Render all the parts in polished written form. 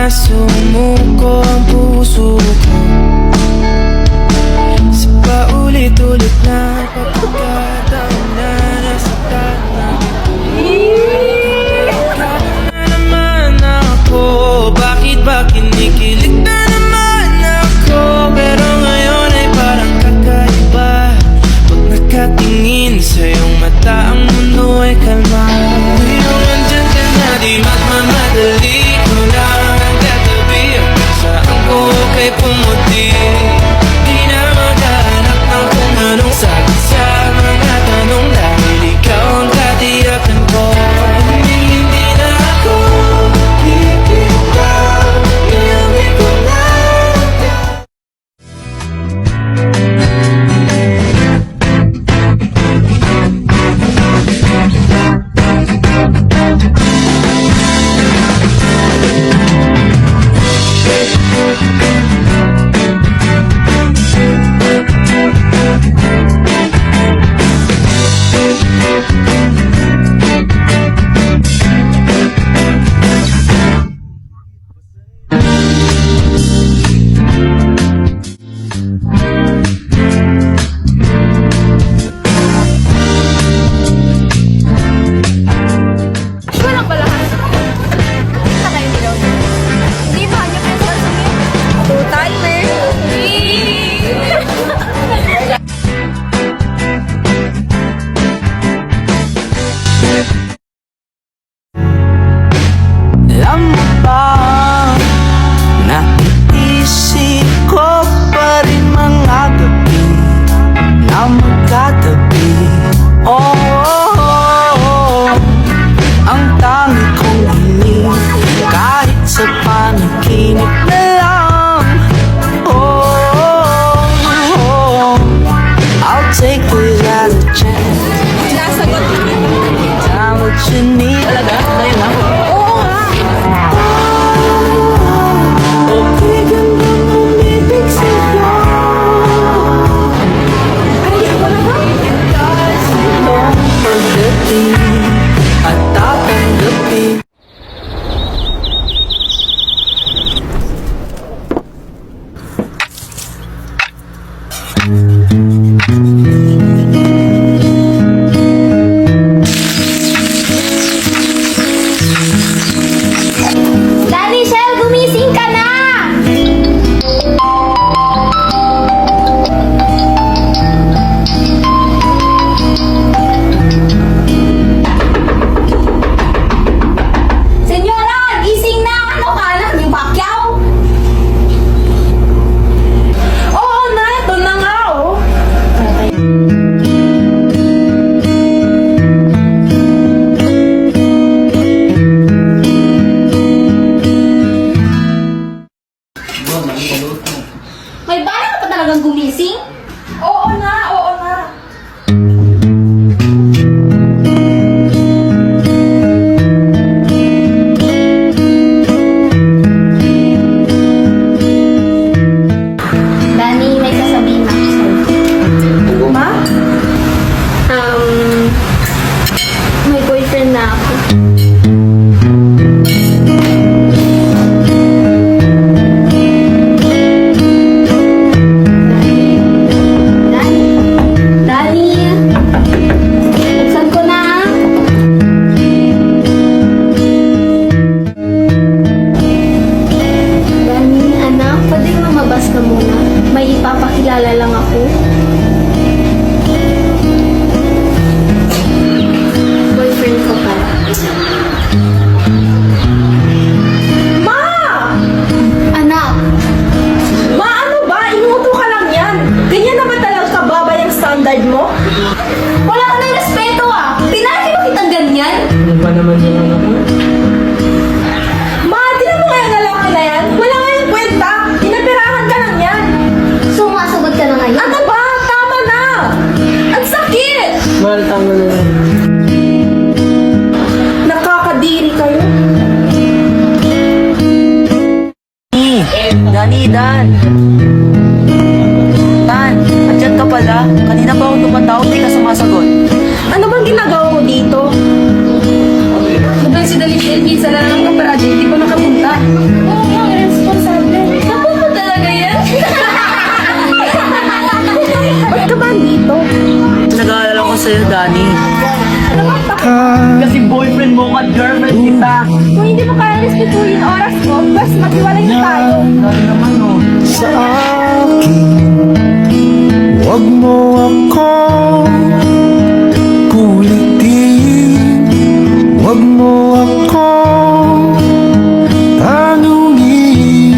na sumuko ang puso ko sa paulit-ulit na pagkakataon na nasaktan na naman ako. Bakit ba kinikilig na naman ako? Pero ngayon ay parang kakaiba. Pag nakatingin sa iyong mata, ang mundo ay kalma. Ngayong andyan ka na, di magmamadali ko lang ang katabi. Ang saan ko kay pumuti, di na maghahanap ng kung anong sagot sa mga tanong, dahil ikaw ang katiyakan ko. Hindi na ako bibitaw, iyamin ko na. Alam mo ba, naiisip ko pa rin mga gabi na magkatabi. Ang tangi kong hiling kahit sa panaginip na lang. I'll take this as a chance. Nasagot mo. Time what you need. Talaga? Ngayon ako? Oo nga. Okay, gandang umibig sa'yo. Ay, ako naman. Nung pagdating at tatanggapin. Danny, Shell, gumising ka na! Senyora, gising na! Ano ka na? Yung bakyaw? Oo na, ito na nga oh. May bala ka pa talagang gumising? Oo na, oo na. Dani, may sasabihin ako sa'yo. Ma? May boyfriend na ako. Dani, buksan ko na. Dani, anak, pwede lumabas ka muna. May ipapakilala lang ako. Boyfriend ko pala. Ma! Anak, Ma, ano ba? Inuto ka lang yan. Ganyan na ba talaga kababa yung standard mo? wala ka ng respeto ah. Pinati mo kitang ganyan. Ano ba naman yun anak mo? Ma, tinan mo nga yung lalaki na yan. Wala nga yung kwenta. Inapirahan ka lang yan. Sumasagot ka na ngayon. Ano ba? Tama na. Ang sakit. Mahal, tama na yan. Nakakadiri kayo. Dani, Dan. Dan, andyan ka pala. Kanina pa ako tumatawag, di ka sumasagot. Ano bang ginagawa mo dito? Mukhang si Dalit Elvisa na lang ng paradi, hindi pa nakapunta. Oo nga. girlfriend kita. Kung hindi mo kaya respetuhin oras ko, bas maghiwalay na tayo. Sorry naman, oh. sa akin. Huwag mo ako kulitin, huwag mo ako tanungin.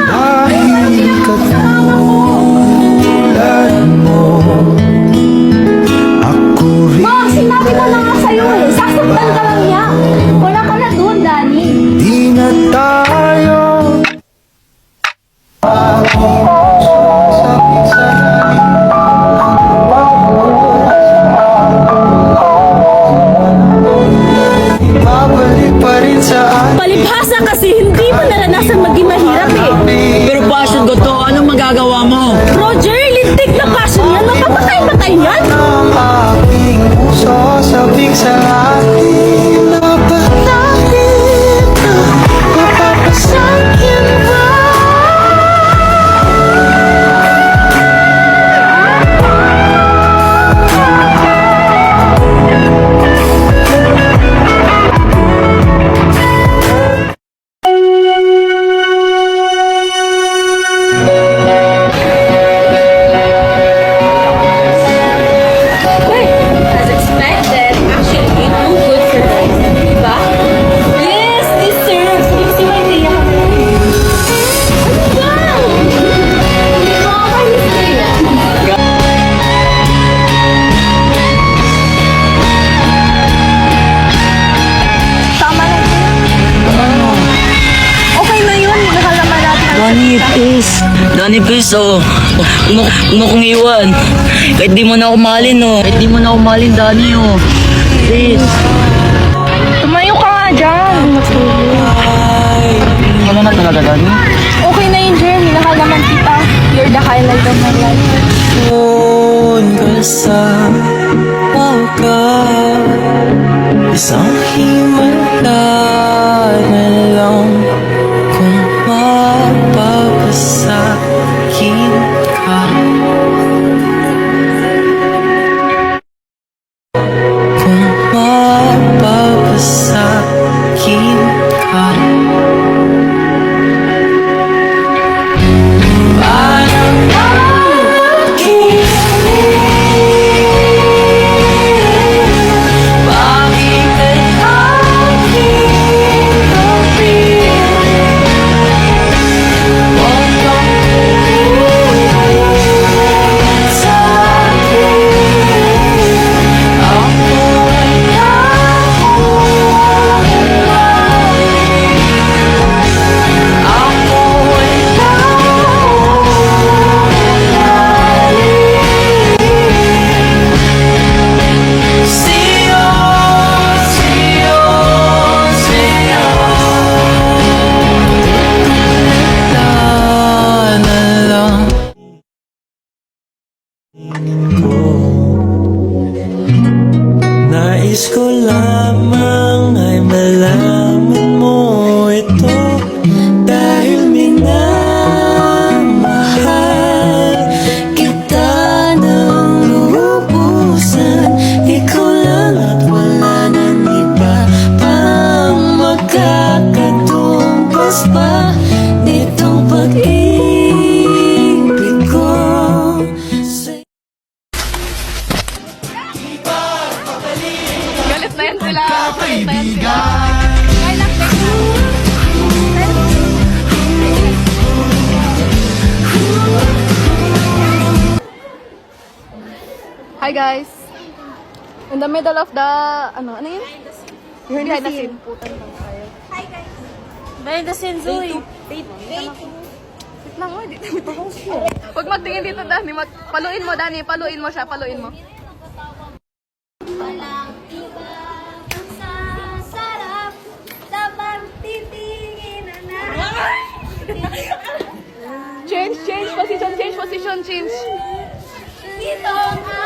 Dahil katulad mo, ako rin Ma, sinabi ko na nga sa'yo eh. Sasaktan ka lang niya. Wala ka na doon, Danny. di na tayo. Babalik pa rin sa atin. Palibhasa kasi hindi mo naranasan maging mahirap eh. Pero passion ko to, anong magagawa mo? Roger, lintik na passion yan. Mapapatay-patay yan. Ang aking puso sabik sa atin. Dapat natin mapapasakin ba? As expected, actually, you do good for guys. Diba? Yes, deserve. Kasi may idea ka na lang. Ano ba? Nakakainis ka yan. Tama na yun. Okay na yun. Mahal naman natin ang Donnie, please, oh. Huwag mo kong iwan. Kahit di mo na ako mahalin, oh. Kahit di mo na ako mahalin, Donnie, oh. Please. Tumayo ka nga dyan. Wala na talaga, Donnie. Okay na yun, Jer. Minahal naman kita. You're the highlight of my life. Doon ka sa pagkat isang himala na lang kung mapapasakin ka. Kung mapapasakin ka. Parang aking bakit ay aking kapit? Huwag kang pumilit sa akin. Ako ay ako ay Siyo, siyo, siyo. Na lang. Nais ko lamang ay malaman mo ito dahil minamahal kita ng lubusan. Ikaw lang at wala nang iba pang makakatumbas pa nitong pag-ibig ko. Galit na yan sila. Galit na yan sila. Kaya lang, Hi guys. In the middle of the ano yun? You're behind the scene. Putan lang tayo. Hi guys. Behind the scene, Zoe. Wait lang, wait. Huwag magtingin dito, Dani. Paluin mo, Dani. Paluin mo siya. Paluin mo. Walang iba ang sasarap sa pagtitingin na Change position, change. Ito nga